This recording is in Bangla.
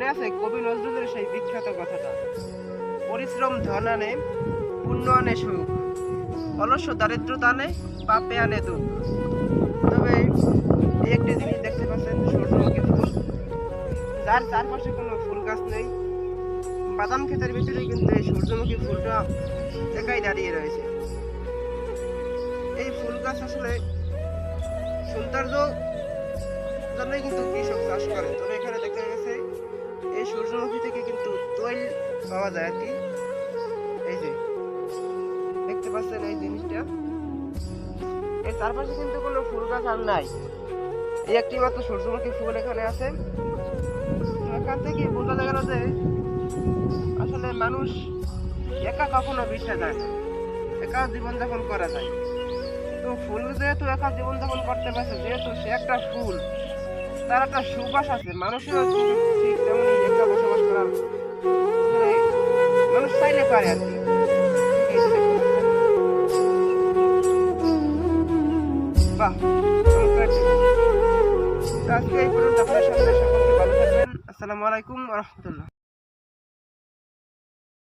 মনে আছে কবি নজরুলের সেই বিখ্যাত কথাটা, পরিশ্রম ধন আনে, পুণ্য আনে সুখ, অলস্য দারিদ্রতা আনে, পাপে আনে দুঃখ। তবে এই একটি জিনিস দেখতে পাচ্ছেন, সূর্যমুখী ফুল, যার চারপাশে কোনো ফুল গাছ নেই। বাদাম ক্ষেতের ভিতরে কিন্তু এই সূর্যমুখী ফুলটা একাই দাঁড়িয়ে রয়েছে। এই ফুল গাছ আসলে সৌন্দর্য জন্যই কিন্তু কৃষক চাষ করে। তবে এখানে দেখা গেছে এই সূর্যমুখী থেকে কিন্তু তৈল পাওয়া যায় আর কি। এই যে দেখতে পাচ্ছেন এই জিনিসটা, এর চারপাশে কিন্তু কোনো ফুল গাছ আর নাই, এই একটি মাত্র সূর্যমুখী ফুল এখানে আছে। এখান থেকে বোঝা গেল যে আসলে মানুষ একা কখনো বৃদ্ধা যায় না, একা জীবনযাপন করা যায়। তো ফুল যেহেতু একা জীবনযাপন করতে পারছে, যেহেতু সে একটা ফুল, তার একটা সুবাস আছে, মানুষেরও ঠিক তেমনই একা বসবাস করার মানুষ চাইলে পারে আর কি। বাহ, আজকে এই পর্যন্ত। আপনার সামনে সকলকে ভালো থাকবেন। আসসালামু আলাইকুম ওয়া রাহমাতুল্লাহ।